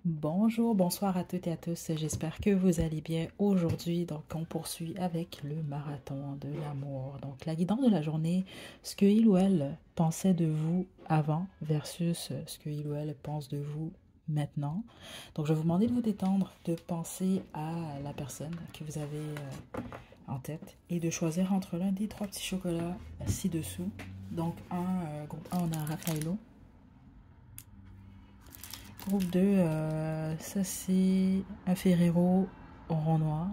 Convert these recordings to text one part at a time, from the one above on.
Bonjour, bonsoir à toutes et à tous. J'espère que vous allez bien aujourd'hui. Donc, on poursuit avec le marathon de l'amour. Donc, la guidance de la journée, ce que il ou elle pensait de vous avant versus ce que il ou elle pense de vous maintenant. Donc, je vais vous demander de vous détendre, de penser à la personne que vous avez en tête et de choisir entre l'un des trois petits chocolats ci-dessous. Donc, groupe 1, on a Raffaello. Groupe 2, ça c'est un Ferrero au rond noir.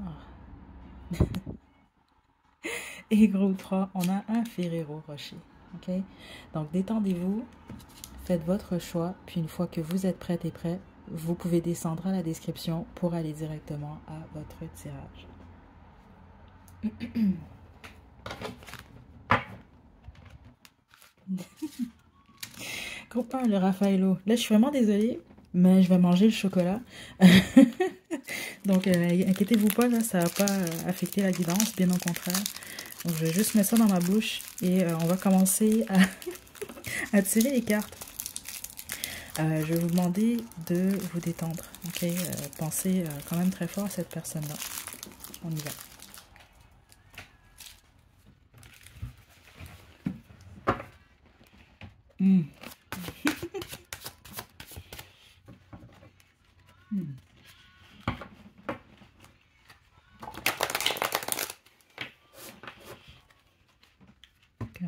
Et groupe 3, on a un Ferrero Rocher. Ok? Donc détendez-vous, faites votre choix, puis une fois que vous êtes prête et prêt, vous pouvez descendre à la description pour aller directement à votre tirage. Groupe 1, le Raffaello. Là, je suis vraiment désolée, mais je vais manger le chocolat. Donc, inquiétez-vous pas, là, ça va pas affecter la guidance, bien au contraire. Donc, je vais juste mettre ça dans ma bouche et on va commencer à tirer les cartes. Je vais vous demander de vous détendre, ok? Pensez quand même très fort à cette personne-là. On y va. Mm. Mm. Okay.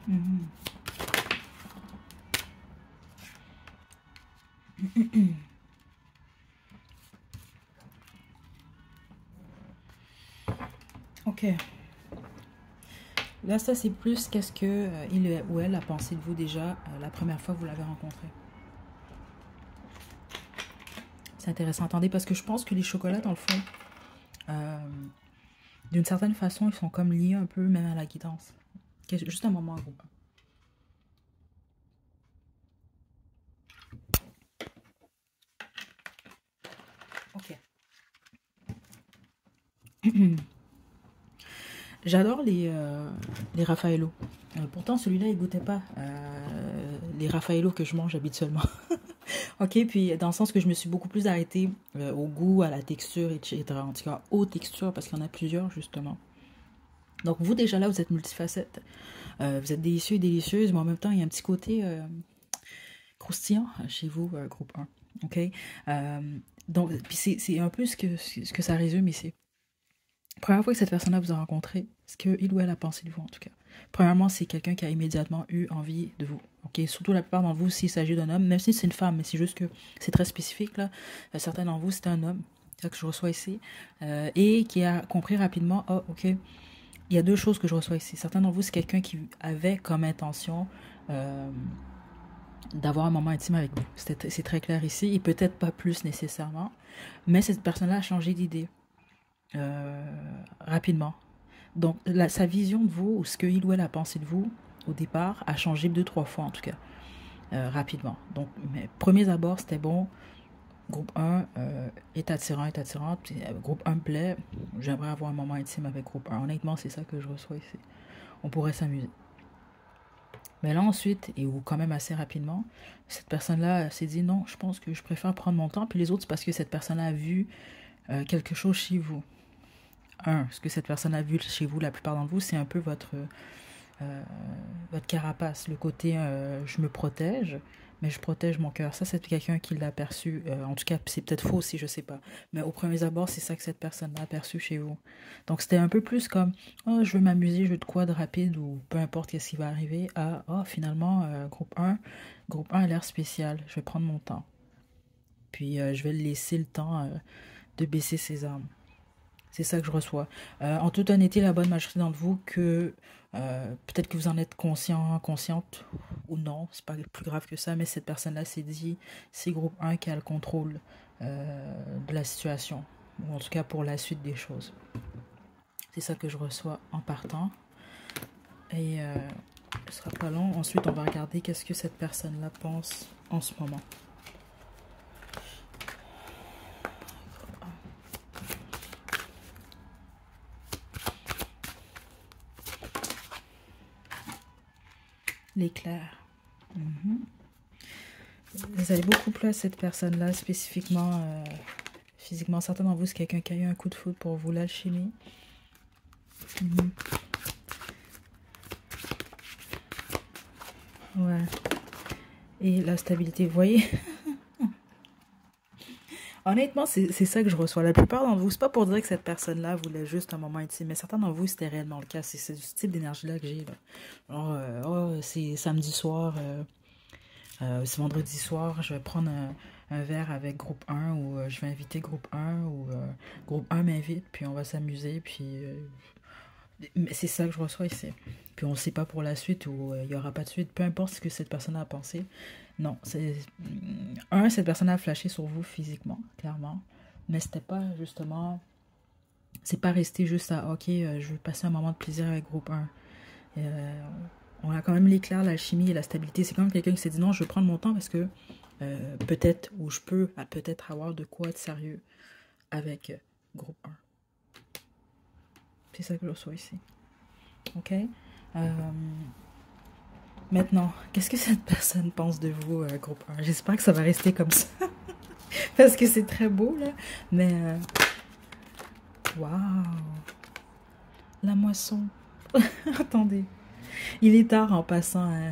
Mm. Ok. Là, ça, c'est plus qu'est-ce que il ou elle a pensé de vous déjà la première fois que vous l'avez rencontré. C'est intéressant. Attendez, parce que je pense que les chocolats, dans le fond, d'une certaine façon, ils sont comme liés un peu même à la guidance. Juste un moment, groupe. Ok. J'adore les Raffaello. Pourtant, celui-là, il goûtait pas les Raffaello que je mange habituellement. Ok, puis dans le sens que je me suis beaucoup plus arrêtée au goût, à la texture, etc. En tout cas, aux textures, parce qu'il y en a plusieurs, justement. Donc, vous, déjà là, vous êtes multifacette. Vous êtes délicieux et délicieuse, mais en même temps, il y a un petit côté croustillant chez vous, groupe 1. Ok? Donc, puis c'est un peu ce que ça résume ici. Première fois que cette personne-là vous a rencontré, ce qu'il ou elle a pensé de vous, en tout cas. Premièrement, c'est quelqu'un qui a immédiatement eu envie de vous. Ok, surtout la plupart d'entre vous, s'il s'agit d'un homme, même si c'est une femme, mais c'est juste que c'est très spécifique, là. Certains d'entre vous, c'est un homme, c'est ça que je reçois ici, et qui a compris rapidement, oh, ok, il y a deux choses que je reçois ici. Certains d'entre vous, c'est quelqu'un qui avait comme intention d'avoir un moment intime avec vous. C'est très clair ici, et peut-être pas plus nécessairement, mais cette personne-là a changé d'idée rapidement. Donc, sa vision de vous, ou ce qu'il ou elle a pensé de vous, au départ, a changé deux, trois fois en tout cas, rapidement. Donc, mes premiers abords, c'était bon. Groupe 1 est attirant, est attirante. Puis, groupe 1 me plaît. J'aimerais avoir un moment intime avec groupe 1. Honnêtement, c'est ça que je reçois ici. On pourrait s'amuser. Mais là, ensuite, et ou quand même assez rapidement, cette personne-là s'est dit non, je pense que je préfère prendre mon temps. Puis les autres, c'est parce que cette personne-là a vu quelque chose chez vous. Ce que cette personne a vu chez vous, la plupart d'entre vous, c'est un peu votre carapace, le côté je me protège, mais je protège mon cœur. Ça, c'est quelqu'un qui l'a perçu. En tout cas, c'est peut-être faux aussi, je sais pas. Mais au premier abord, c'est ça que cette personne a perçu chez vous. Donc, c'était un peu plus comme oh, je veux m'amuser, je veux de quoi de rapide ou peu importe qu'est-ce qui va arriver. À oh, finalement, groupe 1 a l'air spécial. Je vais prendre mon temps. Puis, je vais laisser le temps de baisser ses armes. C'est ça que je reçois. En toute honnêteté, la bonne majorité d'entre vous que peut-être que vous en êtes conscient, consciente ou non, c'est pas plus grave que ça, mais cette personne-là s'est dit, c'est groupe 1 qui a le contrôle de la situation, ou en tout cas pour la suite des choses. C'est ça que je reçois en partant. Et ce sera pas long. Ensuite, on va regarder qu'est-ce que cette personne-là pense en ce moment. L'éclair. Vous allez beaucoup plus à cette personne-là, spécifiquement, physiquement. Certains d'entre vous, c'est quelqu'un qui a eu un coup de foudre pour vous, l'alchimie. Ouais. Et la stabilité, vous voyez? Honnêtement, c'est ça que je reçois. La plupart d'entre vous, c'est pas pour dire que cette personne-là voulait juste un moment intime, mais certains d'entre vous, c'était réellement le cas. C'est ce type d'énergie-là que j'ai. Alors, c'est samedi soir, c'est vendredi soir, je vais prendre un verre avec groupe 1 ou je vais inviter groupe 1 ou groupe 1 m'invite, puis on va s'amuser, puis c'est ça que je reçois ici. Puis on ne sait pas pour la suite ou il n'y aura pas de suite, peu importe ce que cette personne a pensé. Non, cette personne a flashé sur vous physiquement, clairement, mais c'était pas justement, c'est pas resté juste à ok, je veux passer un moment de plaisir avec groupe 1. On a quand même l'éclair, l'alchimie et la stabilité. C'est comme quelqu'un qui s'est dit non, je vais prendre mon temps parce que peut-être, ou je peux peut-être avoir de quoi être sérieux avec groupe 1. C'est ça que je reçois ici. Ok? Maintenant, qu'est-ce que cette personne pense de vous, groupe 1? J'espère que ça va rester comme ça. Parce que c'est très beau, là. Mais, waouh! La moisson. Attendez. Il est tard en passant à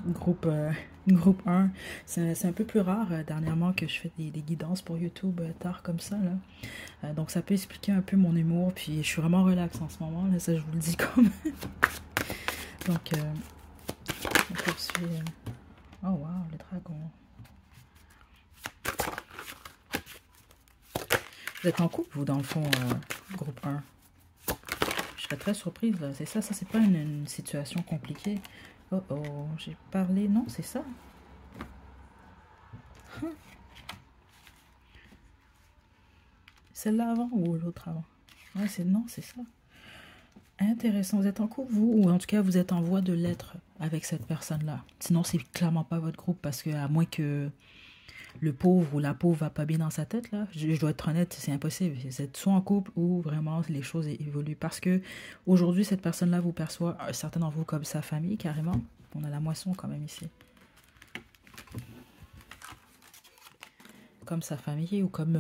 groupe 1. C'est un peu plus rare dernièrement que je fais des guidances pour YouTube tard comme ça, là. Donc, ça peut expliquer un peu mon humour. Puis, je suis vraiment relax en ce moment, là. Ça, je vous le dis comme. Donc, on poursuit. Oh, wow, le dragon. Vous êtes en couple, vous, dans le fond, groupe 1. Je serais très surprise, là. C'est ça, c'est pas une situation compliquée. Oh, oh, j'ai parlé... Non, c'est ça. Celle-là avant ou l'autre avant? Ouais, non, c'est ça. Intéressant. Vous êtes en couple, vous? Ou en tout cas, vous êtes en voie de l'être avec cette personne-là. Sinon, c'est clairement pas votre groupe parce que, à moins que le pauvre ou la pauvre va pas bien dans sa tête, là, je dois être honnête, c'est impossible. Vous êtes soit en couple ou vraiment les choses évoluent. Parce que aujourd'hui, cette personne-là vous perçoit, certains d'entre vous, comme sa famille, carrément. On a la moisson quand même ici. Comme sa famille ou comme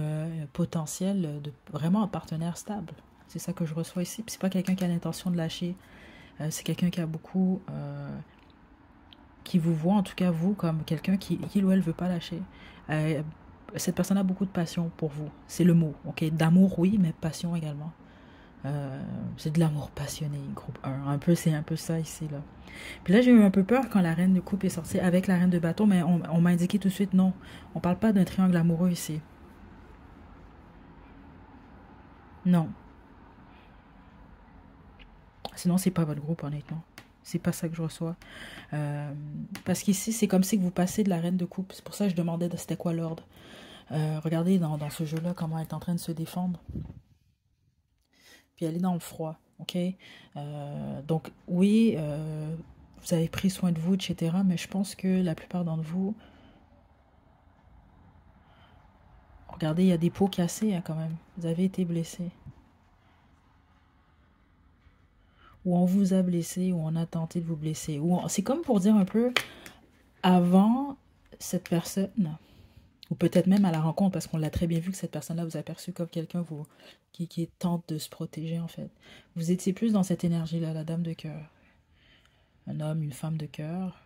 potentiel de vraiment un partenaire stable. C'est ça que je reçois ici. Puis c'est pas quelqu'un qui a l'intention de lâcher. C'est quelqu'un qui a beaucoup... qui vous voit, en tout cas vous, comme quelqu'un qui ou elle veut pas lâcher. Cette personne a beaucoup de passion pour vous. C'est le mot, ok? D'amour, oui, mais passion également. C'est de l'amour passionné, groupe 1. C'est un peu ça ici, là. Puis là, j'ai eu un peu peur quand la reine de coupe est sortie avec la reine de bâton, mais on m'a indiqué tout de suite, non, on parle pas d'un triangle amoureux ici. Non. Sinon, c'est pas votre groupe, honnêtement. C'est pas ça que je reçois. Parce qu'ici, c'est comme si vous passez de la reine de coupe. C'est pour ça que je demandais c'était quoi l'ordre. Regardez dans ce jeu-là comment elle est en train de se défendre. Puis elle est dans le froid, ok? Donc oui, vous avez pris soin de vous, etc. Mais je pense que la plupart d'entre vous... Regardez, il y a des peaux cassées hein, quand même. Vous avez été blessé. Ou on vous a blessé, ou on a tenté de vous blesser. C'est comme pour dire un peu, avant cette personne, ou peut-être même à la rencontre, parce qu'on l'a très bien vu que cette personne-là vous a perçu comme quelqu'un qui tente de se protéger en fait. Vous étiez plus dans cette énergie-là, la dame de cœur. Un homme, une femme de cœur,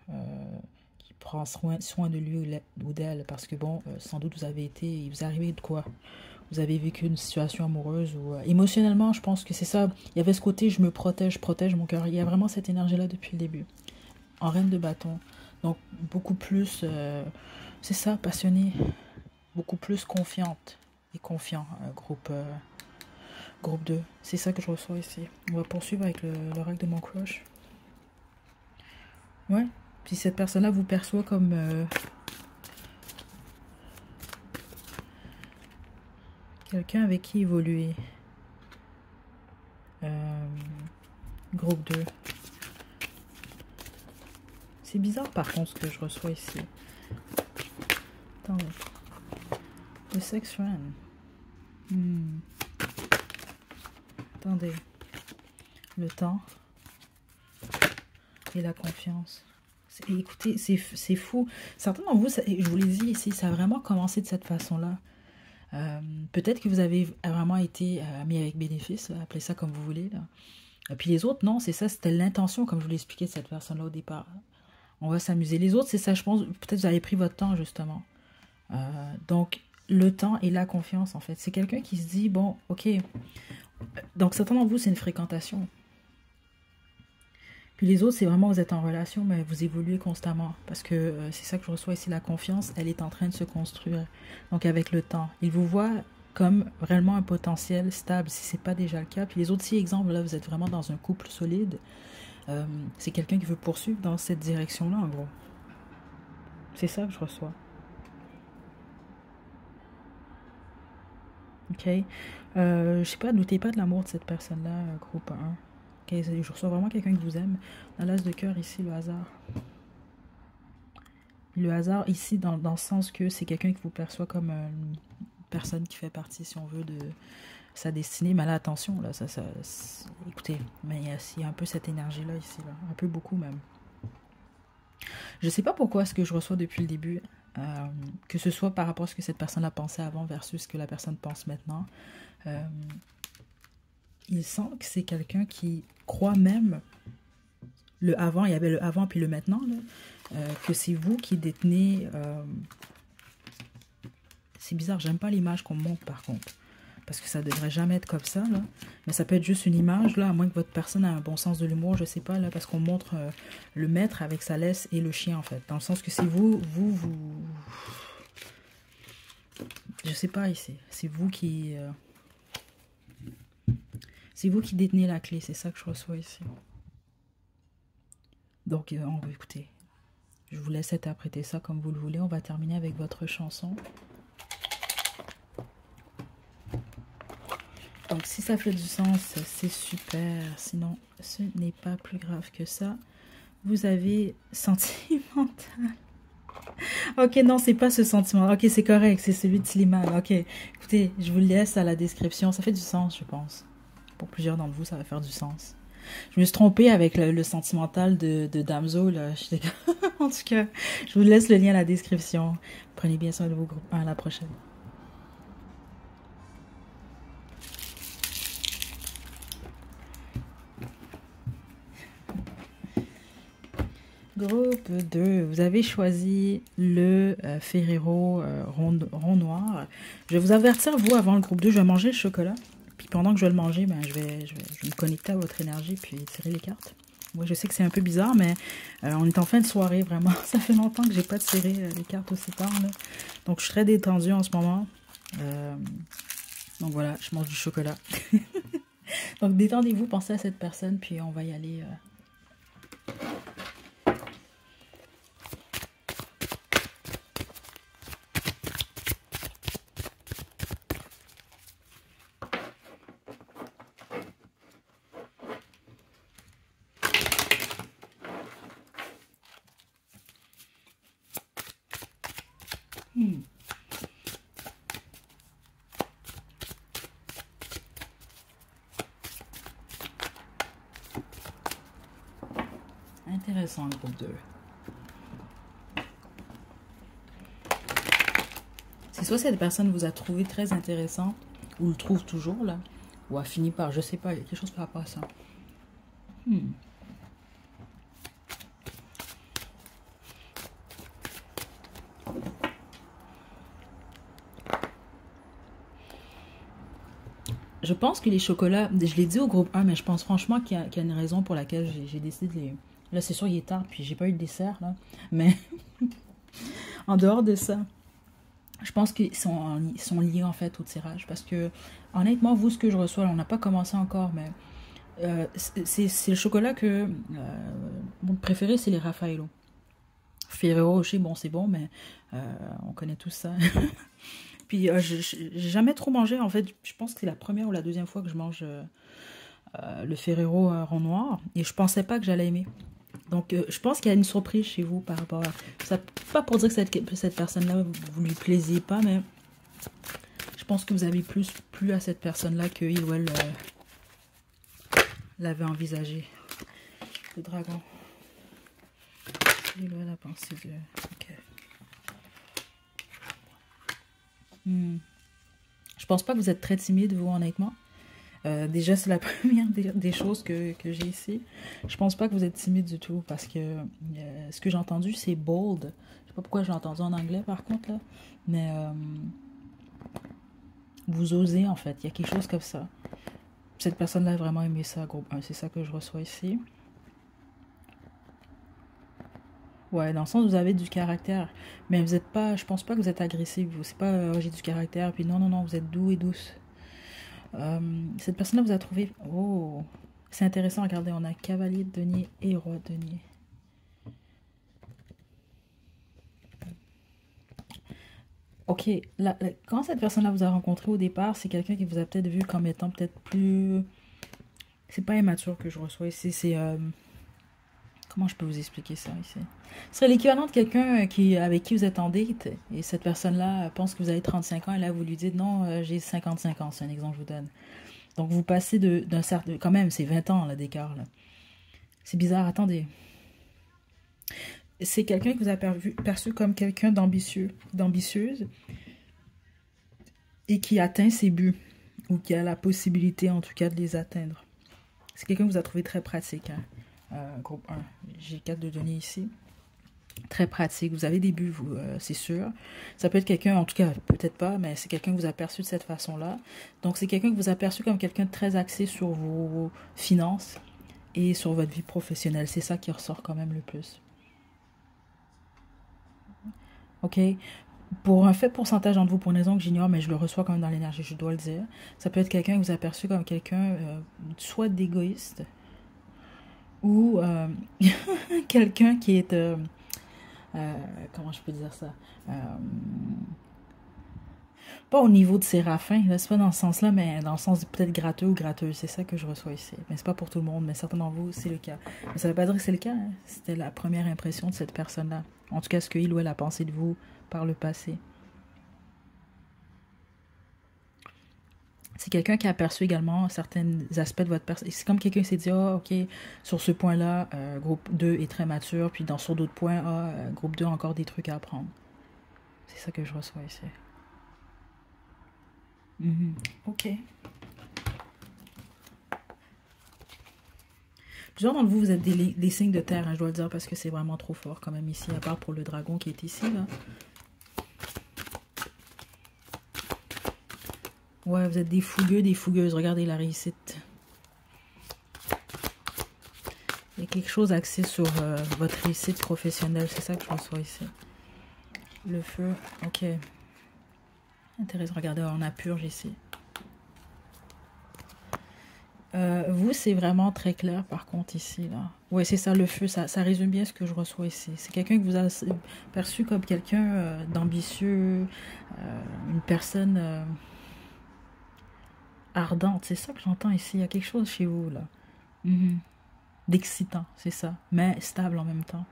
qui prend soin de lui ou d'elle, parce que bon, sans doute vous avez été, il vous est arrivé de quoi? Vous avez vécu une situation amoureuse ou émotionnellement, je pense que c'est ça. Il y avait ce côté, je me protège, je protège mon cœur. Il y a vraiment cette énergie-là depuis le début. En reine de bâton. Donc, beaucoup plus, c'est ça, passionnée. Beaucoup plus confiante et confiant, groupe 2. C'est ça que je reçois ici. On va poursuivre avec l'oracle de mon crush. Ouais. Puis cette personne-là vous perçoit comme... quelqu'un avec qui évoluer. Groupe 2. C'est bizarre par contre ce que je reçois ici. Attendez. Le sex friend. Attendez. Le temps. Et la confiance. Écoutez, c'est fou. Certains d'entre vous, je vous l'ai dit ici, ça a vraiment commencé de cette façon-là. Peut-être que vous avez vraiment été mis avec bénéfice, appelez ça comme vous voulez. Là. Et puis les autres, non, c'est ça, c'était l'intention, comme je vous l'ai expliqué de cette personne-là au départ. On va s'amuser. Les autres, c'est ça, je pense, peut-être que vous avez pris votre temps, justement. Donc, le temps et la confiance, en fait. C'est quelqu'un qui se dit, bon, ok. Donc, certains d'entre vous, c'est une fréquentation. Puis les autres, c'est vraiment, vous êtes en relation, mais vous évoluez constamment. Parce que c'est ça que je reçois ici, la confiance, elle est en train de se construire. Donc, avec le temps. Il vous voit comme vraiment un potentiel stable, si ce n'est pas déjà le cas. Puis les autres, si, exemple, là, vous êtes vraiment dans un couple solide, c'est quelqu'un qui veut poursuivre dans cette direction-là, en gros. C'est ça que je reçois. Ok. Je sais pas, doutez pas de l'amour de cette personne-là, groupe 1. Okay, je reçois vraiment quelqu'un qui vous aime. Dans l'as de cœur, ici, le hasard. Le hasard, ici, dans le sens que c'est quelqu'un qui vous perçoit comme une personne qui fait partie, si on veut, de sa destinée. Mais là, attention, là, écoutez, mais il y a un peu cette énergie-là, ici, là. Un peu beaucoup, même. Je sais pas pourquoi ce que je reçois depuis le début, que ce soit par rapport à ce que cette personne a pensé avant versus ce que la personne pense maintenant. Il sent que c'est quelqu'un qui croit même le avant, il y avait le avant puis le maintenant, là, que c'est vous qui détenez... c'est bizarre, j'aime pas l'image qu'on montre par contre, parce que ça devrait jamais être comme ça, là. Mais ça peut être juste une image, là, à moins que votre personne ait un bon sens de l'humour, je sais pas, là, parce qu'on montre le maître avec sa laisse et le chien, en fait. Dans le sens que c'est vous... Je sais pas ici, c'est vous qui... c'est vous qui détenez la clé, c'est ça que je reçois ici. Donc, on va écouter. Je vous laisse interpréter ça comme vous le voulez. On va terminer avec votre chanson. Donc, si ça fait du sens, c'est super. Sinon, ce n'est pas plus grave que ça. Vous avez sentimental. Ok, non, c'est pas ce sentiment. Ok, c'est correct, c'est celui de Slimane. Ok, écoutez, je vous le laisse à la description. Ça fait du sens, je pense. Pour plusieurs d'entre vous, ça va faire du sens. Je me suis trompée avec le sentimental de Damso, là. En tout cas, je vous laisse le lien à la description. Prenez bien soin de vos groupes. À la prochaine. Groupe 2, vous avez choisi le Ferrero rond noir. Je vais vous avertir, vous, avant le groupe 2, je vais manger le chocolat. Puis pendant que je vais le manger, ben, je vais me connecter à votre énergie puis tirer les cartes. Moi, je sais que c'est un peu bizarre, mais on est en fin de soirée, vraiment. Ça fait longtemps que j'ai pas tiré les cartes aussi tard, là. Donc, je suis très détendue en ce moment. Donc, voilà, je mange du chocolat. Donc, détendez-vous, pensez à cette personne, puis on va y aller... Intéressant, le groupe 2. C'est soit cette personne vous a trouvé très intéressant, ou le trouve toujours, là, ou a fini par, je sais pas, il y a quelque chose par rapport à ça. Je pense que les chocolats, je l'ai dit au groupe 1, mais je pense franchement qu'il y a une raison pour laquelle j'ai décidé de les... Là, c'est sûr, il est tard, puis j'ai pas eu de dessert, là. Mais en dehors de ça, je pense qu'ils sont liés, en fait, au tirage. Parce que, honnêtement, vous, ce que je reçois, là, on n'a pas commencé encore, mais c'est le chocolat que... mon préféré, c'est les Raffaello. Ferrero Rocher, bon, c'est bon, mais on connaît tous ça. Puis, j'ai jamais trop mangé, en fait. Je pense que c'est la première ou la deuxième fois que je mange le Ferrero rond noir. Et je pensais pas que j'allais aimer. Donc, je pense qu'il y a une surprise chez vous par rapport à... Ça, pas pour dire que cette personne-là, vous lui plaisiez pas, mais je pense que vous avez plus plu à cette personne-là qu'il ou elle l'avait envisagé. Le dragon. Il ou elle a pensé de... Ok. Je pense pas que vous êtes très timide, vous, honnêtement. Déjà, c'est la première des choses que j'ai ici. Je pense pas que vous êtes timide du tout parce que ce que j'ai entendu, c'est bold. Je sais pas pourquoi je l'ai entendu en anglais, par contre, là. Mais vous osez, en fait. Il y a quelque chose comme ça. Cette personne-là a vraiment aimé ça, groupe 1. C'est ça que je reçois ici. Ouais, dans le sens où vous avez du caractère. Mais vous êtes pas... Je pense pas que vous êtes agressif. C'est pas j'ai du caractère. Puis non, non, non, vous êtes doux et douce. Cette personne-là vous a trouvé... Oh, c'est intéressant. Regardez, on a cavalier de denier et roi de denier. Ok, quand cette personne-là vous a rencontré au départ, c'est quelqu'un qui vous a peut-être vu comme étant peut-être plus... C'est pas immature que je reçois ici, c'est... Comment je peux vous expliquer ça ici? Ce serait l'équivalent de quelqu'un avec qui vous êtes en date et cette personne-là pense que vous avez 35 ans et là vous lui dites non, j'ai 55 ans, c'est un exemple que je vous donne. Donc vous passez d'un certain... Quand même, c'est 20 ans là d'écart là. C'est bizarre, attendez. C'est quelqu'un que vous avez perçu comme quelqu'un d'ambitieux, d'ambitieuse et qui atteint ses buts ou qui a la possibilité en tout cas de les atteindre. C'est quelqu'un que vous a trouvé très pratique. Hein. Groupe 1, j'ai 4 de données ici. Très pratique, vous avez des buts, c'est sûr. Ça peut être quelqu'un, en tout cas, peut-être pas, mais c'est quelqu'un que vous a perçu de cette façon-là. Donc, c'est quelqu'un que vous a perçu comme quelqu'un de très axé sur vos finances et sur votre vie professionnelle. C'est ça qui ressort quand même le plus. Ok? Pour un fait pourcentage entre vous, pour une raison que j'ignore, mais je le reçois quand même dans l'énergie, je dois le dire. Ça peut être quelqu'un que vous a perçu comme quelqu'un soit d'égoïste ou quelqu'un qui est... comment je peux dire ça? Pas au niveau de Séraphin, c'est pas dans ce sens-là, mais dans le sens peut-être gratteux ou gratteuse. C'est ça que je reçois ici. Mais c'est pas pour tout le monde, mais certains d'entre vous, c'est le cas. Mais ça veut pas dire que c'est le cas. Hein. C'était la première impression de cette personne-là. En tout cas, ce qu'il ou elle a pensé de vous par le passé. C'est quelqu'un qui a aperçu également certains aspects de votre personne. C'est comme quelqu'un qui s'est dit, ah, ok, sur ce point-là, groupe 2 est très mature, puis sur d'autres points, groupe 2 a encore des trucs à apprendre. C'est ça que je reçois ici. Ok. Plusieurs d'entre vous, vous êtes des signes de terre, hein, je dois le dire, parce que c'est vraiment trop fort quand même ici, à part pour le dragon qui est ici, là. Ouais, vous êtes des fougueux, des fougueuses. Regardez la réussite. Il y a quelque chose axé sur votre réussite professionnelle. C'est ça que je reçois ici. Le feu. Ok. Intéressant. Regardez, on a purge ici. Vous, c'est vraiment très clair par contre ici. Là. Ouais, c'est ça, le feu. Ça résume bien ce que je reçois ici. C'est quelqu'un que vous avez perçu comme quelqu'un d'ambitieux. Une personne... ardente, c'est ça que j'entends ici. Il y a quelque chose chez vous, là. D'excitant, c'est ça. Mais stable en même temps.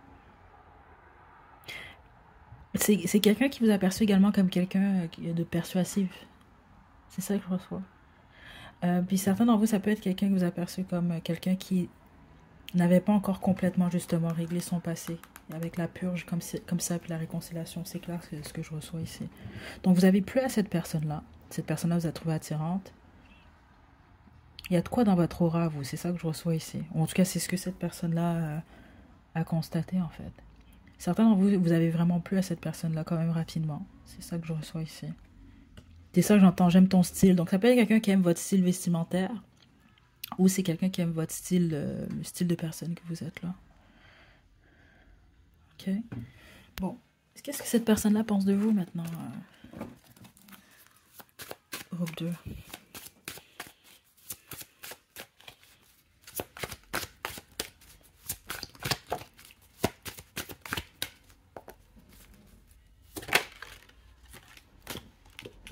C'est quelqu'un qui vous a perçu également comme quelqu'un de persuasif. C'est ça que je reçois. Puis certains d'entre vous, ça peut être quelqu'un que vous a perçu comme quelqu'un qui n'avait pas encore complètement, justement, réglé son passé. Avec la purge, comme ça, puis la réconciliation. C'est clair, c'est ce que je reçois ici. Donc, vous avez plu à cette personne-là. Cette personne-là vous a trouvé attirante. Il y a de quoi dans votre aura, vous. C'est ça que je reçois ici. Ou en tout cas, c'est ce que cette personne-là a constaté, en fait. Certains d'entre vous, vous avez vraiment plu à cette personne-là quand même rapidement. C'est ça que je reçois ici. C'est ça que j'entends. J'aime ton style. Donc, ça peut être quelqu'un qui aime votre style vestimentaire. Ou c'est quelqu'un qui aime votre style, le style de personne que vous êtes là. Ok. Bon. Qu'est-ce que cette personne-là pense de vous maintenant? Groupe 2.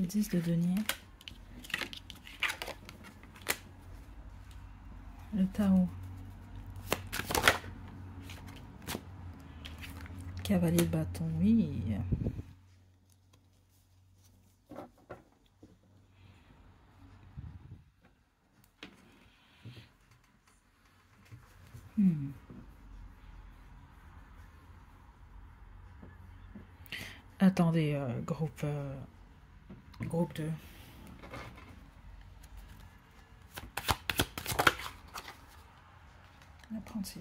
Le 10 de denier. Le Tao. Cavalier de bâton, oui. Attendez, groupe 2. Apprenti.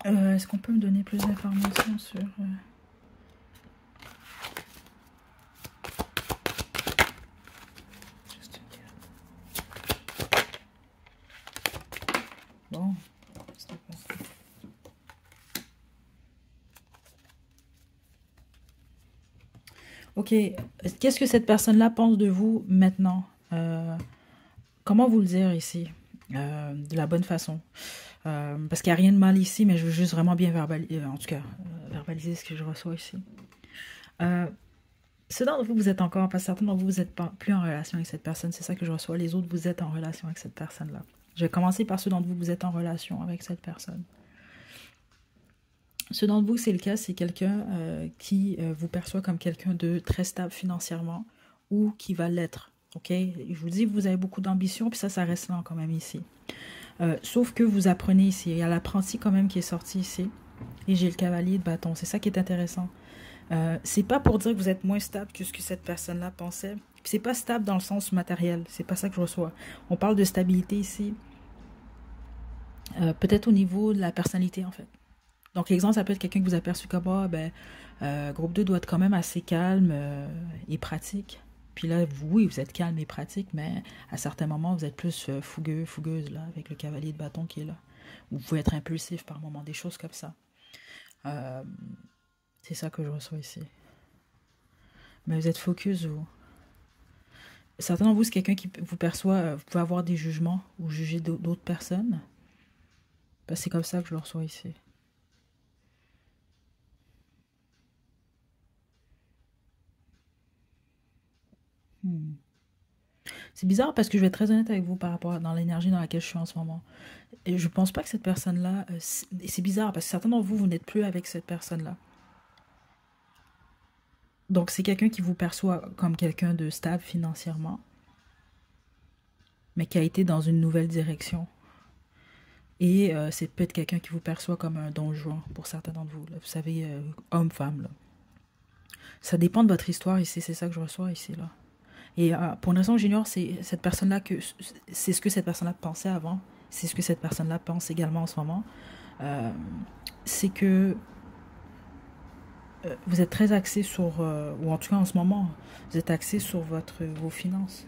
Est-ce qu'on peut me donner plus d'informations sur... Bon, c'est pas... Ok, qu'est-ce que cette personne-là pense de vous maintenant? Comment vous le dire ici? De la bonne façon. Parce qu'il n'y a rien de mal ici, mais je veux juste vraiment bien verbaliser, en tout cas, verbaliser ce que je reçois ici. Ceux d'entre vous, vous êtes encore, parce que certains d'entre vous, vous n'êtes pas plus en relation avec cette personne, c'est ça que je reçois. Les autres, vous êtes en relation avec cette personne-là. Je vais commencer par ceux d'entre vous, vous êtes en relation avec cette personne. Ceux d'entre vous, c'est le cas, c'est quelqu'un qui vous perçoit comme quelqu'un de très stable financièrement ou qui va l'être. Ok, je vous dis, vous avez beaucoup d'ambition, puis ça reste là quand même ici. Sauf que vous apprenez ici. Il y a l'apprenti quand même qui est sorti ici. Et j'ai le cavalier de bâton. C'est ça qui est intéressant. C'est pas pour dire que vous êtes moins stable que ce que cette personne-là pensait. C'est pas stable dans le sens matériel. C'est pas ça que je reçois. On parle de stabilité ici. Peut-être au niveau de la personnalité, en fait. Donc, l'exemple, ça peut être quelqu'un que vous avez perçu comme, groupe 2 doit être quand même assez calme et pratique. Puis là, oui, vous êtes calme et pratique, mais à certains moments, vous êtes plus fougueuse, là, avec le cavalier de bâton qui est là. Vous pouvez être impulsif par moments, des choses comme ça. C'est ça que je reçois ici. Mais vous êtes focus, vous. Certains d'entre vous, c'est quelqu'un qui vous perçoit, vous pouvez avoir des jugements ou juger d'autres personnes. Ben, c'est comme ça que je le reçois ici. C'est bizarre parce que je vais être très honnête avec vous par rapport dans l'énergie dans laquelle je suis en ce moment. Et je pense pas que cette personne-là... c'est bizarre parce que certains d'entre vous, vous n'êtes plus avec cette personne-là. Donc, c'est quelqu'un qui vous perçoit comme quelqu'un de stable financièrement, mais qui a été dans une nouvelle direction. Et c'est peut-être quelqu'un qui vous perçoit comme un don Juan pour certains d'entre vous. Là. Vous savez, homme-femme. Ça dépend de votre histoire ici, c'est ça que je reçois ici. Là. Et pour une raison que j'ignore, c'est cette personne-là que c'est ce que cette personne-là pensait avant. C'est ce que cette personne-là pense également en ce moment. C'est que vous êtes très axé sur, ou en tout cas en ce moment, vous êtes axé sur vos finances.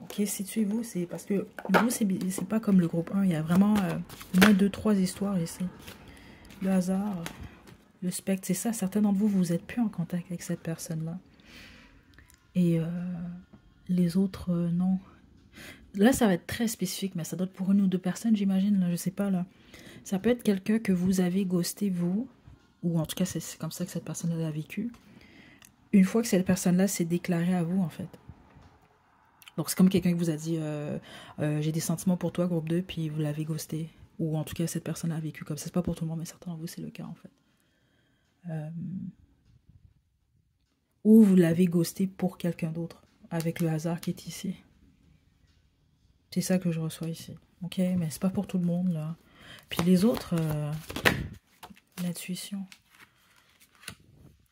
Ok, situez-vous, c'est parce que vous, c'est pas comme le groupe 1, il y a vraiment moins 2-3 histoires ici. Le hasard, le spectre, c'est ça, certains d'entre vous, vous n'êtes plus en contact avec cette personne-là. Et les autres, non. Là, ça va être très spécifique, mais ça doit être pour une ou deux personnes, j'imagine, là, je sais pas, là. Ça peut être quelqu'un que vous avez ghosté, vous, ou en tout cas, c'est comme ça que cette personne-là a vécu. Une fois que cette personne-là s'est déclarée à vous, en fait. Donc, c'est comme quelqu'un qui vous a dit j'ai des sentiments pour toi, groupe 2, puis vous l'avez ghosté. Ou en tout cas, cette personne a vécu comme ça. C'est pas pour tout le monde, mais certains d'entre vous, c'est le cas, en fait. Ou vous l'avez ghosté pour quelqu'un d'autre, avec le hasard qui est ici. C'est ça que je reçois ici. Ok, mais c'est pas pour tout le monde, là. Puis les autres, l'intuition.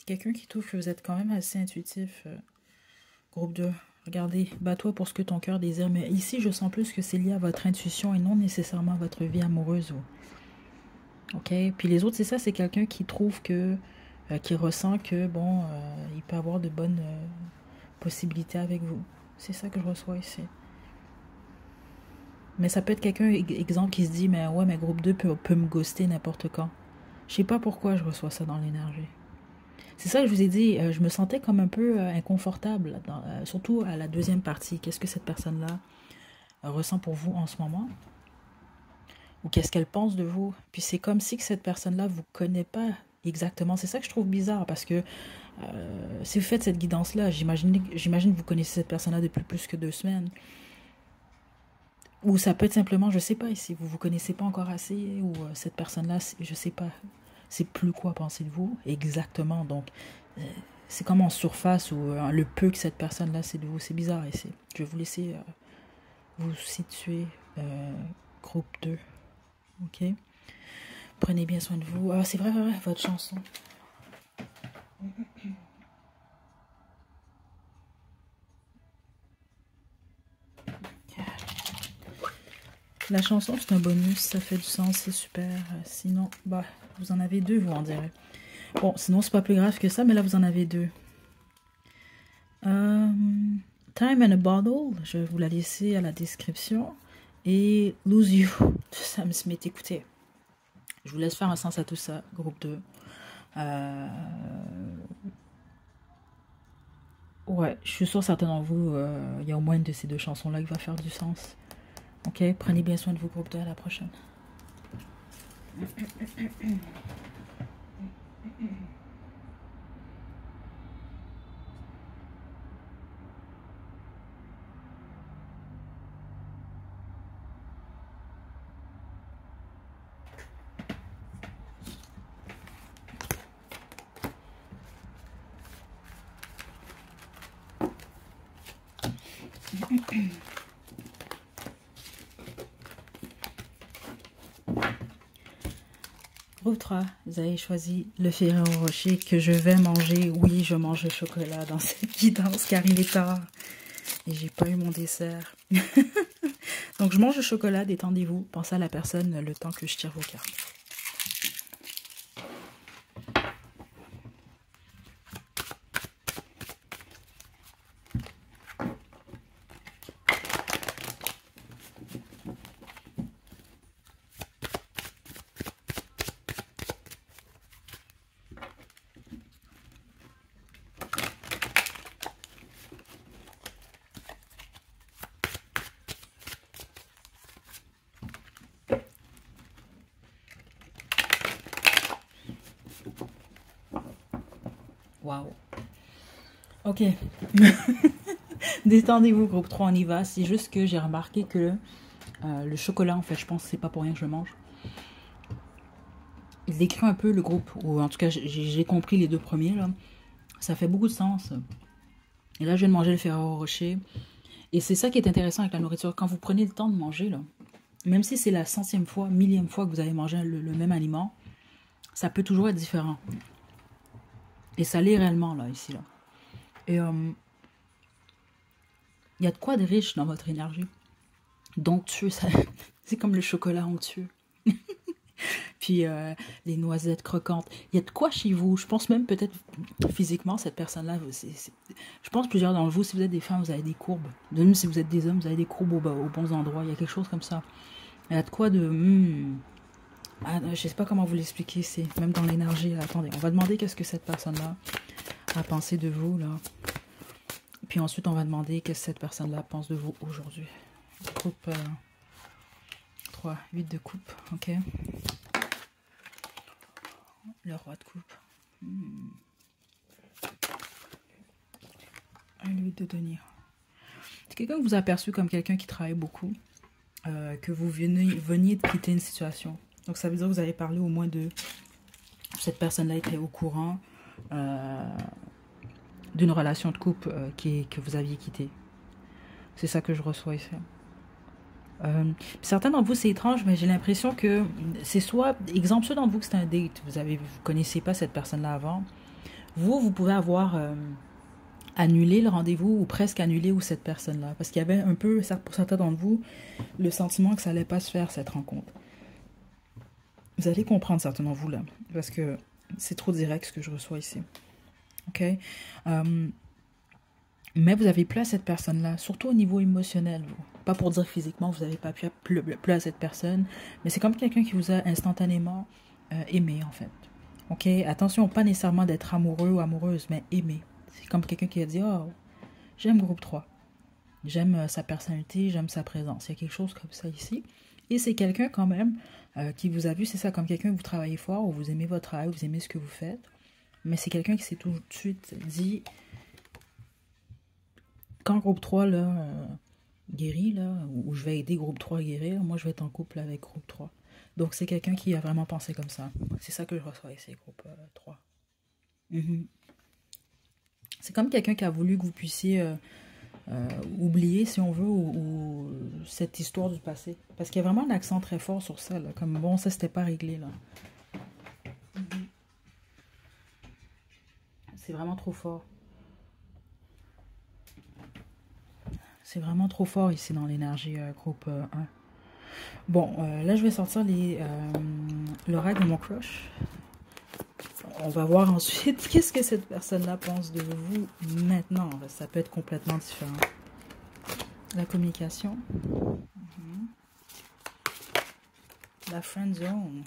Quelqu'un qui trouve que vous êtes quand même assez intuitif. Groupe 2. Regardez, bats-toi pour ce que ton cœur désire. Mais ici, je sens plus que c'est lié à votre intuition et non nécessairement à votre vie amoureuse. Ok? Puis les autres, c'est ça, c'est quelqu'un qui trouve que... qui ressent que, bon, il peut avoir de bonnes possibilités avec vous. C'est ça que je reçois ici. Mais ça peut être quelqu'un, exemple, qui se dit, mais ouais, mais groupe 2 peut me ghoster n'importe quand. Je sais pas pourquoi je reçois ça dans l'énergie. C'est ça que je vous ai dit, je me sentais comme un peu inconfortable, surtout à la deuxième partie. Qu'est-ce que cette personne-là ressent pour vous en ce moment? Ou qu'est-ce qu'elle pense de vous? Puis c'est comme si que cette personne-là vous connaît pas exactement. C'est ça que je trouve bizarre, parce que si vous faites cette guidance-là, j'imagine que vous connaissez cette personne-là depuis plus que 2 semaines. Ou ça peut être simplement, je sais pas, si vous vous connaissez pas encore assez, ou cette personne-là, je sais pas, c'est plus quoi penser de vous exactement. Donc, euh, c'est comme en surface ou le peu que cette personne-là sait de vous, c'est bizarre ici. Je vais vous laisser vous situer groupe 2, ok? Prenez bien soin de vous. Ah, c'est vrai, votre chanson. La chanson, c'est un bonus, ça fait du sens, c'est super. Sinon, bah, vous en avez deux, vous en direz. Bon, sinon, c'est pas plus grave que ça, mais là, vous en avez deux. Time and a Bottle, je vais vous la laisser à la description. Et Lose You, Sam Smith, écoutez. Je vous laisse faire un sens à tout ça, groupe 2. Ouais, je suis sûre certains d'entre vous, il y a au moins une de ces deux chansons-là qui va faire du sens. Ok, prenez bien soin de vous, groupe 2, à la prochaine. Groupe 3, vous avez choisi le Ferrero Rocher que je vais manger. Oui, je mange le chocolat dans cette guidance car il est tard et j'ai pas eu mon dessert. Donc je mange le chocolat, détendez-vous, pensez à la personne le temps que je tire vos cartes. Waouh. Ok. Détendez-vous, groupe 3, on y va. C'est juste que j'ai remarqué que le chocolat, en fait, je pense que c'est pas pour rien que je le mange. Il décrit un peu le groupe, ou en tout cas, j'ai compris les deux premiers, là. Ça fait beaucoup de sens. Et là, je viens de manger le Ferrero Rocher. Et c'est ça qui est intéressant avec la nourriture. Quand vous prenez le temps de manger, là, même si c'est la centième fois, millième fois que vous avez mangé le même aliment, ça peut toujours être différent. Et ça l'est réellement, là, ici, là. Et il y a de quoi de riche dans votre énergie. Donctueux, c'est comme le chocolat onctueux. Puis les noisettes croquantes. Il y a de quoi chez vous. Je pense même peut-être physiquement, cette personne-là, je pense plusieurs d'entre vous, si vous êtes des femmes, vous avez des courbes. Même si vous êtes des hommes, vous avez des courbes aux bons endroits. Il y a quelque chose comme ça. Il y a de quoi de... je sais pas comment vous l'expliquer. C'est même dans l'énergie. Attendez, on va demander qu'est-ce que cette personne-là a pensé de vous, là. Puis ensuite, on va demander qu'est-ce que cette personne-là pense de vous aujourd'hui. Groupe 3, 8 de coupe, ok. Le roi de coupe. Un 8 de denier. C'est quelqu'un que vous avez perçu comme quelqu'un qui travaille beaucoup, que vous veniez de quitter une situation. Donc ça veut dire que vous avez parlé au moins de... Cette personne-là était au courant d'une relation de couple que vous aviez quittée. C'est ça que je reçois ici. Certains d'entre vous, c'est étrange, mais j'ai l'impression que c'est soit, exemple, ceux d'entre vous que c'est un date, vous connaissez pas cette personne-là avant, vous pouvez avoir annulé le rendez-vous ou presque annulé ou cette personne-là, parce qu'il y avait un peu, pour certains d'entre vous, le sentiment que ça allait pas se faire, cette rencontre. Vous allez comprendre, certains d'entre vous, là, parce que c'est trop direct ce que je reçois ici. Ok? Mais vous avez plu à cette personne-là, surtout au niveau émotionnel. Pas pour dire physiquement, vous n'avez pas plu à cette personne, mais c'est comme quelqu'un qui vous a instantanément aimé, en fait. Ok, attention, pas nécessairement d'être amoureux ou amoureuse, mais aimé. C'est comme quelqu'un qui a dit, oh, j'aime groupe 3. J'aime sa personnalité, j'aime sa présence. Il y a quelque chose comme ça ici. Et c'est quelqu'un quand même qui vous a vu, c'est ça, comme quelqu'un que vous travaillez fort, ou vous aimez votre travail, vous aimez ce que vous faites. Mais c'est quelqu'un qui s'est tout de suite dit... Quand groupe 3, là, guéri, là, ou je vais aider groupe 3 à guérir, moi je vais être en couple avec groupe 3. Donc c'est quelqu'un qui a vraiment pensé comme ça. C'est ça que je reçois ici, groupe 3. Mhm. C'est comme quelqu'un qui a voulu que vous puissiez oublier, si on veut, ou cette histoire du passé. Parce qu'il y a vraiment un accent très fort sur ça, là, comme bon, ça c'était pas réglé, là. C'est vraiment trop fort. C'est vraiment trop fort ici dans l'énergie groupe 1. Bon, là je vais sortir l'oracle de mon crush. On va voir ensuite qu'est-ce que cette personne-là pense de vous maintenant. Ça peut être complètement différent. La communication. La friend zone.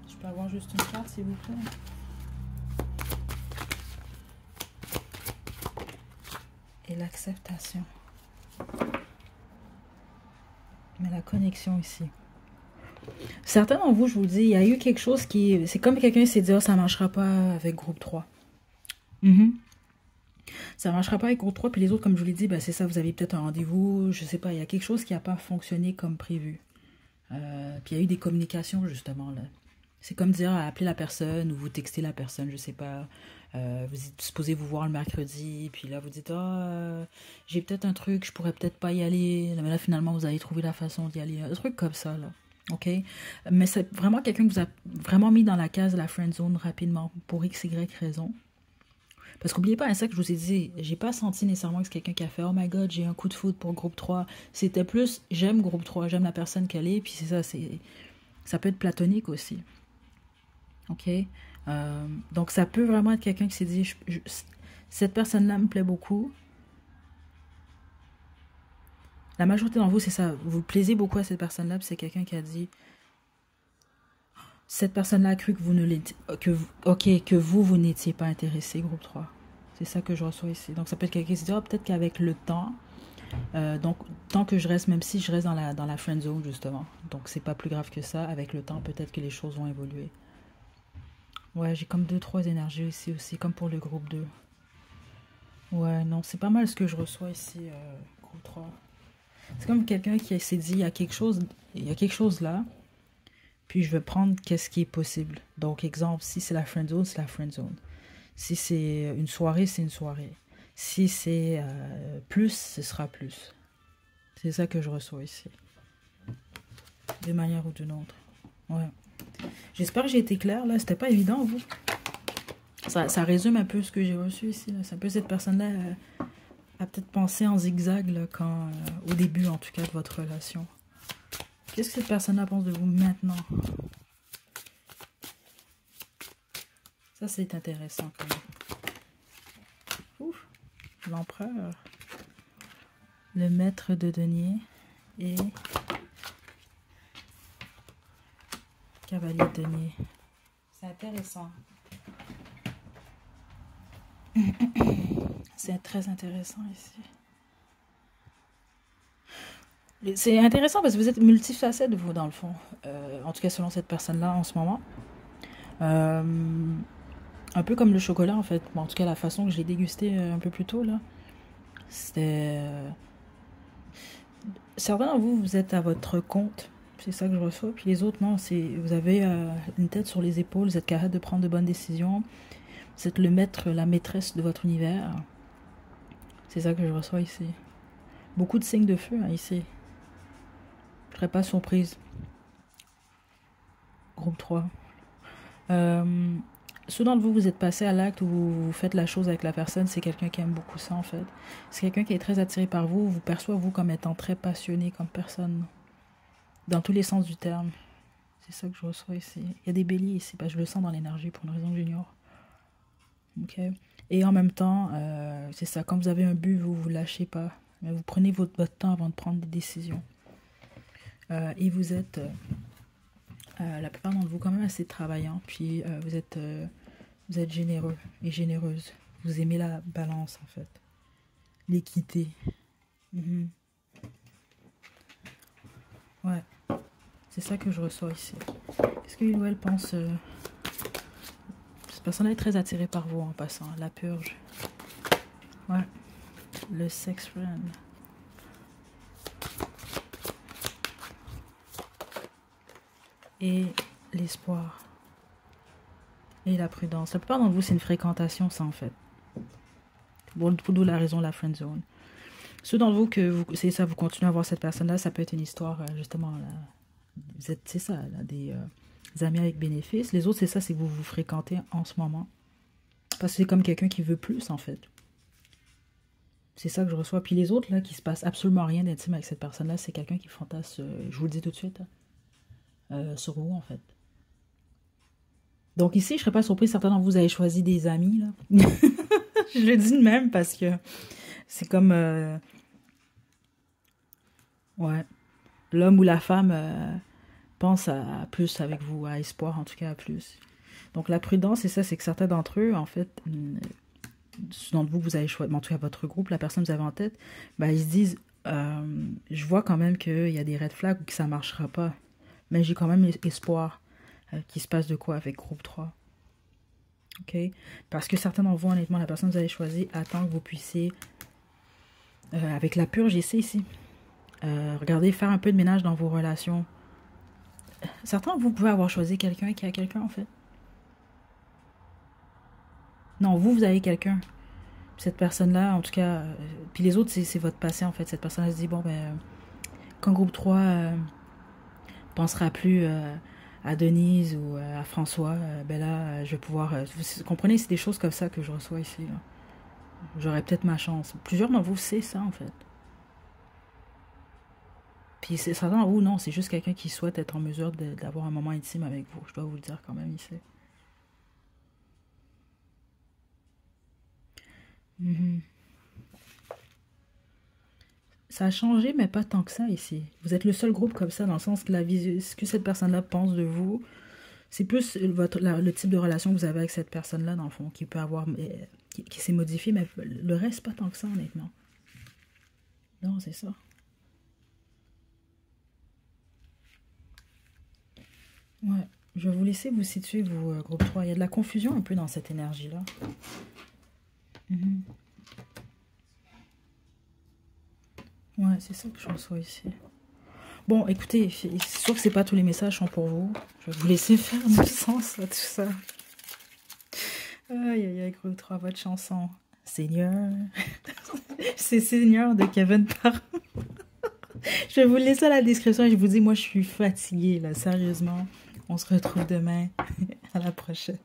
Je peux avoir juste une carte, s'il vous plaît? Et l'acceptation. Mais la connexion ici. Certains d'entre vous, je vous le dis, il y a eu quelque chose qui... C'est comme quelqu'un s'est dit, oh, ça ne marchera pas avec groupe 3. Ça ne marchera pas avec groupe 3. Puis les autres, comme je vous l'ai dit, ben, c'est ça, vous avez peut-être un rendez-vous. Je sais pas, il y a quelque chose qui n'a pas fonctionné comme prévu. Puis il y a eu des communications, justement, là. C'est comme dire, appeler la personne ou vous textez la personne, je sais pas. Vous êtes supposé vous voir le mercredi, puis là vous dites j'ai peut-être un truc, je pourrais peut-être pas y aller, mais là finalement vous avez trouvé la façon d'y aller, un truc comme ça là, ok? Mais c'est vraiment quelqu'un que vous a vraiment mis dans la case de la friend zone rapidement pour x y raison. Parce qu'oubliez pas, ça que je vous ai dit, j'ai pas senti nécessairement que c'est quelqu'un qui a fait oh my god j'ai un coup de foudre pour groupe 3. C'était plus j'aime groupe 3, j'aime la personne qu'elle est, puis c'est ça, ça peut être platonique aussi. Ok, donc ça peut vraiment être quelqu'un qui s'est dit cette personne-là me plaît beaucoup. La majorité d'entre vous, c'est ça, vous plaisez beaucoup à cette personne-là, puis c'est quelqu'un qui a dit cette personne-là a cru que vous ne l'étiez, que vous n'étiez pas intéressé, groupe 3. C'est ça que je reçois ici. Donc ça peut être quelqu'un qui se dit peut-être qu'avec le temps, donc tant que je reste, même si je reste dans la friend zone justement, donc c'est pas plus grave que ça, avec le temps peut-être que les choses vont évoluer. Ouais, j'ai comme 2-3 énergies ici aussi, comme pour le groupe 2. Ouais, non, c'est pas mal ce que je reçois ici, groupe 3. C'est comme quelqu'un qui s'est dit, il y a quelque chose là, puis je vais prendre qu'est-ce qui est possible. Donc, exemple, si c'est la friend zone, c'est la friend zone. Si c'est une soirée, c'est une soirée. Si c'est plus, ce sera plus. C'est ça que je reçois ici. D'une manière ou d'une autre. Ouais. J'espère que j'ai été claire, là. C'était pas évident, vous. Ça résume un peu ce que j'ai reçu ici. C'est un peu cette personne-là a peut-être pensé en zigzag, là, quand, au début, en tout cas, de votre relation. Qu'est-ce que cette personne-là pense de vous maintenant? Ça, c'est intéressant, quand même. Ouf. L'empereur. Le maître de denier. Et... cavalier de denier. C'est intéressant. C'est très intéressant ici. C'est intéressant parce que vous êtes multifacette, vous, dans le fond. En tout cas, selon cette personne-là, en ce moment. Un peu comme le chocolat, en fait. Bon, en tout cas, la façon que je l'ai dégusté un peu plus tôt, là. C'était... certains d'entre vous, vous êtes à votre compte. C'est ça que je reçois. Puis les autres, non. Vous avez une tête sur les épaules. Vous êtes capable de prendre de bonnes décisions. Vous êtes le maître, la maîtresse de votre univers. C'est ça que je reçois ici. Beaucoup de signes de feu, hein, ici. Je ne serais pas surprise. Groupe 3. Ceux d'entre vous, vous êtes passé à l'acte où vous faites la chose avec la personne, c'est quelqu'un qui aime beaucoup ça, en fait. C'est quelqu'un qui est très attiré par vous, vous perçoit, vous, comme étant très passionné comme personne. Dans tous les sens du terme. C'est ça que je reçois ici. Il y a des béliers ici, parce que je le sens dans l'énergie pour une raison que j'ignore. Ok. Et en même temps, c'est ça, quand vous avez un but, vous ne lâchez pas. Mais vous prenez votre temps avant de prendre des décisions. Et vous êtes, la plupart d'entre vous, quand même assez travaillants. Puis vous êtes généreux et généreuse. Vous aimez la balance, en fait. L'équité. Ouais. C'est ça que je reçois ici. Est-ce que lui ou elle pense... cette personne est très attirée par vous en passant. La purge. Ouais. Le sex friend. Et l'espoir. Et la prudence. La plupart d'entre vous, c'est une fréquentation, ça, en fait. Bon, pour d'où la raison, la friend zone. Ceux d'entre vous que c'est ça, vous continuez à voir cette personne-là, ça peut être une histoire, justement, là, vous êtes, c'est ça, là, des amis avec bénéfice. Les autres, c'est ça, c'est que vous vous fréquentez en ce moment. Parce que c'est comme quelqu'un qui veut plus, en fait. C'est ça que je reçois. Puis les autres, là, qui se passe absolument rien d'intime avec cette personne-là, c'est quelqu'un qui fantasme, je vous le dis tout de suite, sur vous, en fait. Donc ici, je ne serais pas surprise, certains d'entre vous avez choisi des amis, là. Je le dis de même parce que c'est comme... ouais. L'homme ou la femme pense à plus avec vous, à espoir, en tout cas à plus. Donc la prudence, c'est ça, c'est que certains d'entre eux, en fait, d'entre vous, vous avez choisi, en tout cas votre groupe, la personne que vous avez en tête, ben, ils se disent, je vois quand même qu'il y a des red flags ou que ça ne marchera pas. Mais j'ai quand même espoir qu'il se passe de quoi avec groupe 3. OK? Parce que certains d'entre vous, honnêtement, la personne que vous avez choisie attend que vous puissiez, avec la purge ici, regardez, faire un peu de ménage dans vos relations. Certains de vous pouvez avoir choisi quelqu'un qui a quelqu'un, en fait. Non, vous avez quelqu'un. Cette personne-là, en tout cas, puis les autres, c'est votre passé, en fait. Cette personne-là se dit, bon, ben, quand groupe 3 pensera plus à Denise ou à François, ben là, je vais pouvoir... vous comprenez, c'est des choses comme ça que je reçois ici. J'aurais peut-être ma chance. Plusieurs d'entre vous, c'est ça, en fait. Puis c'est certains d'entre vous, non, c'est juste quelqu'un qui souhaite être en mesure d'avoir un moment intime avec vous. Je dois vous le dire quand même ici. Mm-hmm. Ça a changé, mais pas tant que ça ici. Vous êtes le seul groupe comme ça, dans le sens que ce que cette personne-là pense de vous, c'est plus le type de relation que vous avez avec cette personne-là, dans le fond, qui peut avoir, qui s'est modifié, mais le reste, pas tant que ça, honnêtement. Non, c'est ça. Ouais. Je vais vous laisser vous situer, vous, groupe 3. Il y a de la confusion un peu dans cette énergie-là. Mm-hmm. Ouais, c'est ça que je reçois ici. Bon, écoutez, c'est sûr que c'est pas tous les messages sont pour vous. Je vais vous laisser faire du sens à tout ça. Aïe, aïe, aïe, groupe 3, votre chanson. Seigneur. C'est Seigneur de Kevin Parent. Je vais vous laisser à la description et je vous dis, moi, je suis fatiguée, là, sérieusement. On se retrouve demain. À la prochaine.